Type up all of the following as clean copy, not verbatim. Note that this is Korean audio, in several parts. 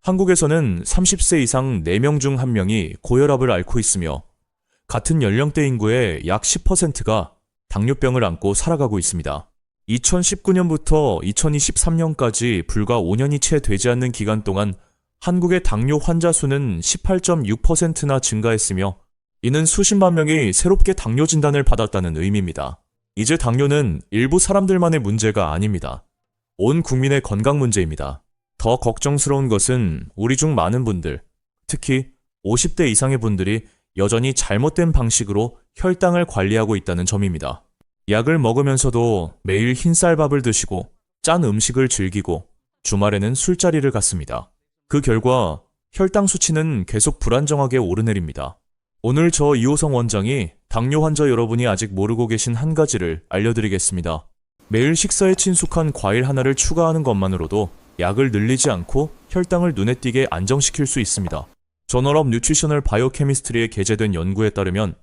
한국에서는 30세 이상 4명 중 1명이 고혈압을 앓고 있으며 같은 연령대 인구의 약 10%가 당뇨병을 안고 살아가고 있습니다. 2019년부터 2023년까지 불과 5년이 채 되지 않는 기간 동안 한국의 당뇨 환자 수는 18.6%나 증가했으며 이는 수십만 명이 새롭게 당뇨 진단을 받았다는 의미입니다. 이제 당뇨는 일부 사람들만의 문제가 아닙니다. 온 국민의 건강 문제입니다. 더 걱정스러운 것은 우리 중 많은 분들, 특히 50대 이상의 분들이 여전히 잘못된 방식으로 혈당을 관리하고 있다는 점입니다. 약을 먹으면서도 매일 흰쌀밥을 드시고 짠 음식을 즐기고 주말에는 술자리를 갔습니다. 그 결과 혈당 수치는 계속 불안정하게 오르내립니다. 오늘 저 이호성 원장이 당뇨 환자 여러분이 아직 모르고 계신 한 가지를 알려드리겠습니다. 매일 식사에 친숙한 과일 하나를 추가하는 것만으로도 약을 늘리지 않고 혈당을 눈에 띄게 안정시킬 수 있습니다. 저널 오브 뉴트리셔널 바이오케미스트리에 게재된 연구에 따르면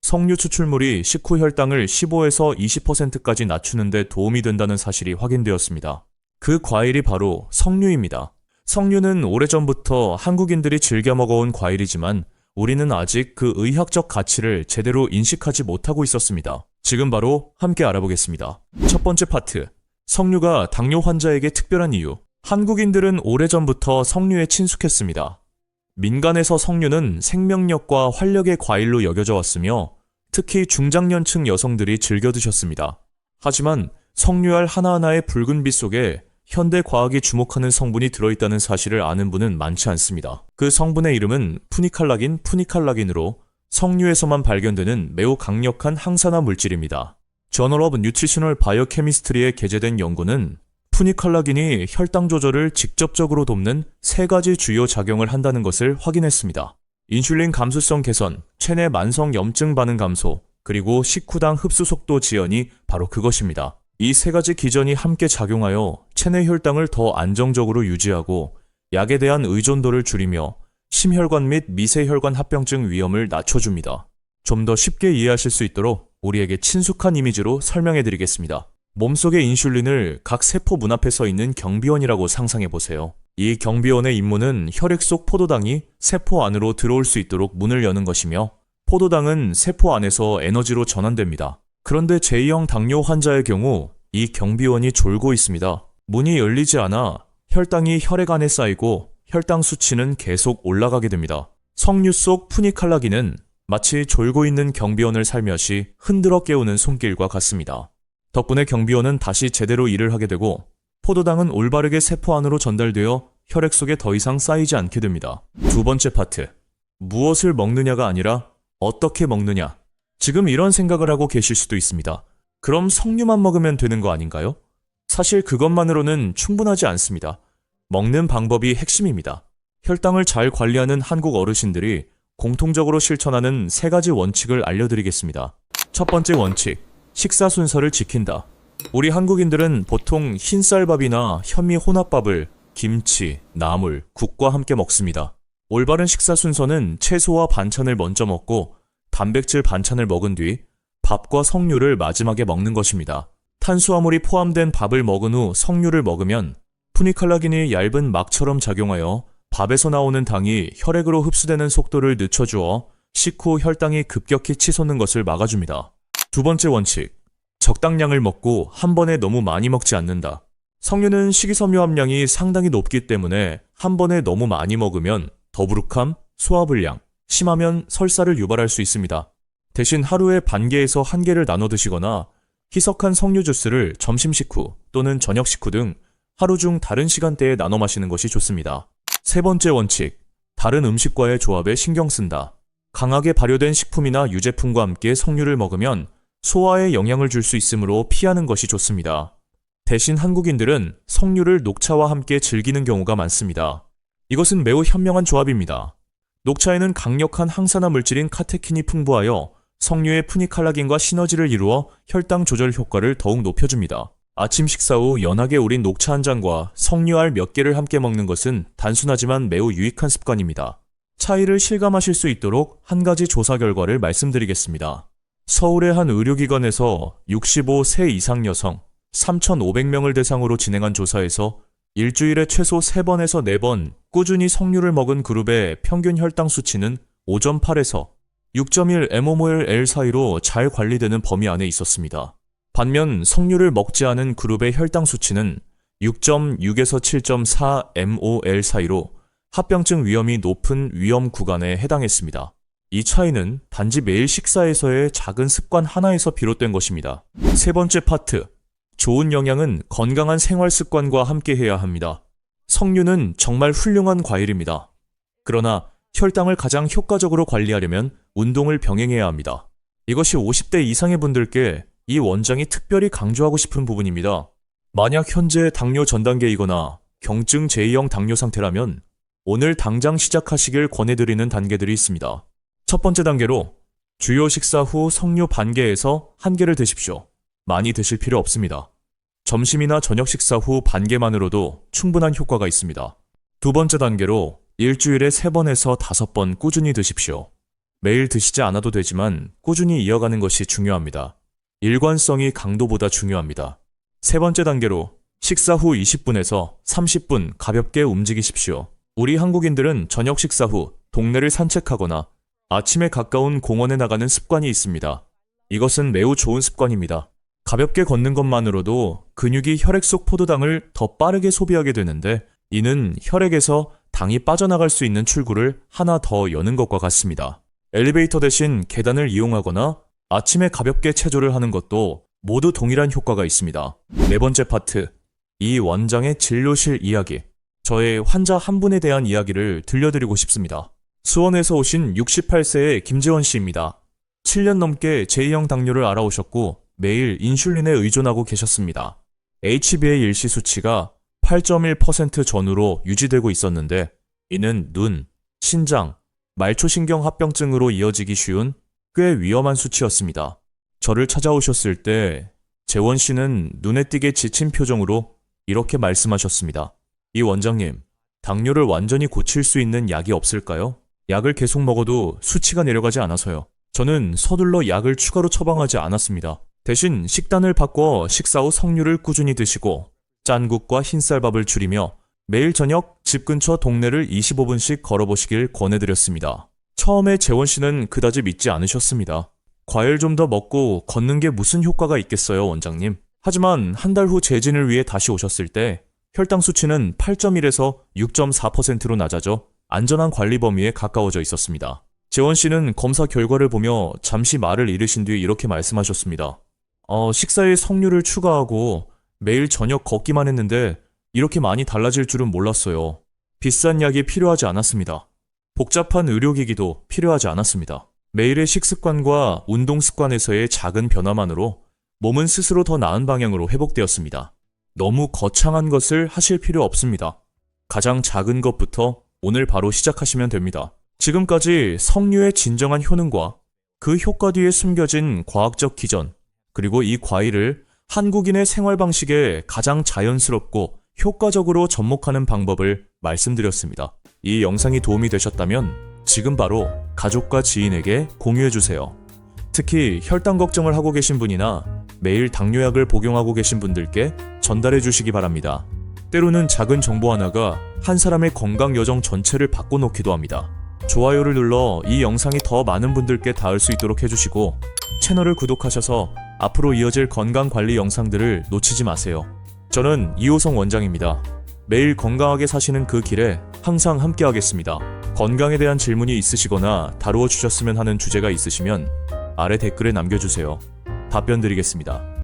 석류 추출물이 식후 혈당을 15에서 20%까지 낮추는 데 도움이 된다는 사실이 확인되었습니다. 그 과일이 바로 석류입니다. 석류는 오래전부터 한국인들이 즐겨 먹어온 과일이지만 우리는 아직 그 의학적 가치를 제대로 인식하지 못하고 있었습니다. 지금 바로 함께 알아보겠습니다. 첫 번째 파트, 석류가 당뇨 환자에게 특별한 이유. 한국인들은 오래전부터 석류에 친숙했습니다. 민간에서 석류는 생명력과 활력의 과일로 여겨져 왔으며 특히 중장년층 여성들이 즐겨 드셨습니다. 하지만 석류알 하나하나의 붉은 빛 속에 현대 과학이 주목하는 성분이 들어있다는 사실을 아는 분은 많지 않습니다. 그 성분의 이름은 푸니칼라긴으로 석류에서만 발견되는 매우 강력한 항산화 물질입니다. 저널 오브 뉴트리셔널 바이오케미스트리에 게재된 연구는 푸니칼라긴이 혈당 조절을 직접적으로 돕는 3가지 주요 작용을 한다는 것을 확인했습니다. 인슐린 감수성 개선, 체내 만성 염증 반응 감소, 그리고 식후당 흡수 속도 지연이 바로 그것입니다. 이 3가지 기전이 함께 작용하여 체내 혈당을 더 안정적으로 유지하고 약에 대한 의존도를 줄이며 심혈관 및 미세혈관 합병증 위험을 낮춰줍니다. 좀 더 쉽게 이해하실 수 있도록 우리에게 친숙한 이미지로 설명해드리겠습니다. 몸속의 인슐린을 각 세포 문 앞에 서 있는 경비원이라고 상상해보세요. 이 경비원의 임무는 혈액 속 포도당이 세포 안으로 들어올 수 있도록 문을 여는 것이며 포도당은 세포 안에서 에너지로 전환됩니다. 그런데 제2형 당뇨 환자의 경우 이 경비원이 졸고 있습니다. 문이 열리지 않아 혈당이 혈액 안에 쌓이고 혈당 수치는 계속 올라가게 됩니다. 석류 속 푸니칼라긴은 마치 졸고 있는 경비원을 살며시 흔들어 깨우는 손길과 같습니다. 덕분에 경비원은 다시 제대로 일을 하게 되고 포도당은 올바르게 세포 안으로 전달되어 혈액 속에 더 이상 쌓이지 않게 됩니다. 두 번째 파트, 무엇을 먹느냐가 아니라 어떻게 먹느냐. 지금 이런 생각을 하고 계실 수도 있습니다. 그럼 석류만 먹으면 되는 거 아닌가요? 사실 그것만으로는 충분하지 않습니다. 먹는 방법이 핵심입니다. 혈당을 잘 관리하는 한국 어르신들이 공통적으로 실천하는 3가지 원칙을 알려드리겠습니다. 첫 번째 원칙, 식사 순서를 지킨다. 우리 한국인들은 보통 흰쌀밥이나 현미 혼합밥을 김치, 나물, 국과 함께 먹습니다. 올바른 식사 순서는 채소와 반찬을 먼저 먹고 단백질 반찬을 먹은 뒤 밥과 석류를 마지막에 먹는 것입니다. 탄수화물이 포함된 밥을 먹은 후 석류를 먹으면 푸니칼라긴이 얇은 막처럼 작용하여 밥에서 나오는 당이 혈액으로 흡수되는 속도를 늦춰주어 식후 혈당이 급격히 치솟는 것을 막아줍니다. 두 번째 원칙, 적당량을 먹고 한 번에 너무 많이 먹지 않는다. 석류는 식이섬유 함량이 상당히 높기 때문에 한 번에 너무 많이 먹으면 더부룩함, 소화불량, 심하면 설사를 유발할 수 있습니다. 대신 하루에 반 개에서 1개를 나눠 드시거나 희석한 석류 주스를 점심 식후 또는 저녁 식후 등 하루 중 다른 시간대에 나눠 마시는 것이 좋습니다. 세 번째 원칙, 다른 음식과의 조합에 신경 쓴다. 강하게 발효된 식품이나 유제품과 함께 석류를 먹으면 소화에 영향을 줄 수 있으므로 피하는 것이 좋습니다. 대신 한국인들은 석류를 녹차와 함께 즐기는 경우가 많습니다. 이것은 매우 현명한 조합입니다. 녹차에는 강력한 항산화 물질인 카테킨이 풍부하여 석류의 푸니칼라긴과 시너지를 이루어 혈당 조절 효과를 더욱 높여줍니다. 아침 식사 후 연하게 우린 녹차 한 잔과 석류알 몇 개를 함께 먹는 것은 단순하지만 매우 유익한 습관입니다. 차이를 실감하실 수 있도록 한 가지 조사 결과를 말씀드리겠습니다. 서울의 한 의료기관에서 65세 이상 여성 3,500명을 대상으로 진행한 조사에서 일주일에 최소 3번에서 4번 꾸준히 석류를 먹은 그룹의 평균 혈당 수치는 5.8에서 6.1 mmol/L 사이로 잘 관리되는 범위 안에 있었습니다. 반면 석류를 먹지 않은 그룹의 혈당 수치는 6.6에서 7.4 mmol 사이로 합병증 위험이 높은 위험 구간에 해당했습니다. 이 차이는 단지 매일 식사에서의 작은 습관 하나에서 비롯된 것입니다. 세 번째 파트, 좋은 영양은 건강한 생활 습관과 함께해야 합니다. 석류는 정말 훌륭한 과일입니다. 그러나 혈당을 가장 효과적으로 관리하려면 운동을 병행해야 합니다. 이것이 50대 이상의 분들께 이 원장이 특별히 강조하고 싶은 부분입니다. 만약 현재 당뇨 전 단계이거나 경증 제2형 당뇨 상태라면 오늘 당장 시작하시길 권해드리는 단계들이 있습니다. 첫 번째 단계로 주요 식사 후 석류 반 개에서 한 개를 드십시오. 많이 드실 필요 없습니다. 점심이나 저녁 식사 후 반 개만으로도 충분한 효과가 있습니다. 두 번째 단계로 일주일에 3번에서 5번 꾸준히 드십시오. 매일 드시지 않아도 되지만 꾸준히 이어가는 것이 중요합니다. 일관성이 강도보다 중요합니다. 세 번째 단계로 식사 후 20분에서 30분 가볍게 움직이십시오. 우리 한국인들은 저녁 식사 후 동네를 산책하거나 아침에 가까운 공원에 나가는 습관이 있습니다. 이것은 매우 좋은 습관입니다. 가볍게 걷는 것만으로도 근육이 혈액 속 포도당을 더 빠르게 소비하게 되는데 이는 혈액에서 당이 빠져나갈 수 있는 출구를 하나 더 여는 것과 같습니다. 엘리베이터 대신 계단을 이용하거나 아침에 가볍게 체조를 하는 것도 모두 동일한 효과가 있습니다. 네 번째 파트, 이 원장의 진료실 이야기. 저의 환자 한 분에 대한 이야기를 들려드리고 싶습니다. 수원에서 오신 68세의 김재원 씨입니다. 7년 넘게 제2형 당뇨를 앓아오셨고 매일 인슐린에 의존하고 계셨습니다. HbA1c 수치가 8.1% 전후로 유지되고 있었는데 이는 눈, 신장, 말초신경 합병증으로 이어지기 쉬운 꽤 위험한 수치였습니다. 저를 찾아오셨을 때 재원 씨는 눈에 띄게 지친 표정으로 이렇게 말씀하셨습니다. 이 원장님, 당뇨를 완전히 고칠 수 있는 약이 없을까요? 약을 계속 먹어도 수치가 내려가지 않아서요. 저는 서둘러 약을 추가로 처방하지 않았습니다. 대신 식단을 바꿔 식사 후 석류를 꾸준히 드시고 짠국과 흰쌀밥을 줄이며 매일 저녁 집 근처 동네를 25분씩 걸어보시길 권해드렸습니다. 처음에 재원 씨는 그다지 믿지 않으셨습니다. 과일 좀 더 먹고 걷는 게 무슨 효과가 있겠어요, 원장님. 하지만 한 달 후 재진을 위해 다시 오셨을 때 혈당 수치는 8.1에서 6.4%로 낮아져 안전한 관리 범위에 가까워져 있었습니다. 재원 씨는 검사 결과를 보며 잠시 말을 잃으신 뒤 이렇게 말씀하셨습니다. 식사에 석류를 추가하고 매일 저녁 걷기만 했는데 이렇게 많이 달라질 줄은 몰랐어요. 비싼 약이 필요하지 않았습니다. 복잡한 의료기기도 필요하지 않았습니다. 매일의 식습관과 운동 습관에서의 작은 변화만으로 몸은 스스로 더 나은 방향으로 회복되었습니다. 너무 거창한 것을 하실 필요 없습니다. 가장 작은 것부터 오늘 바로 시작하시면 됩니다. 지금까지 석류의 진정한 효능과 그 효과 뒤에 숨겨진 과학적 기전, 그리고 이 과일을 한국인의 생활 방식에 가장 자연스럽고 효과적으로 접목하는 방법을 말씀드렸습니다. 이 영상이 도움이 되셨다면 지금 바로 가족과 지인에게 공유해주세요. 특히 혈당 걱정을 하고 계신 분이나 매일 당뇨약을 복용하고 계신 분들께 전달해 주시기 바랍니다. 때로는 작은 정보 하나가 한 사람의 건강 여정 전체를 바꿔놓기도 합니다. 좋아요를 눌러 이 영상이 더 많은 분들께 닿을 수 있도록 해주시고 채널을 구독하셔서 앞으로 이어질 건강관리 영상들을 놓치지 마세요. 저는 이호성 원장입니다. 매일 건강하게 사시는 그 길에 항상 함께하겠습니다. 건강에 대한 질문이 있으시거나 다루어 주셨으면 하는 주제가 있으시면 아래 댓글에 남겨주세요. 답변 드리겠습니다.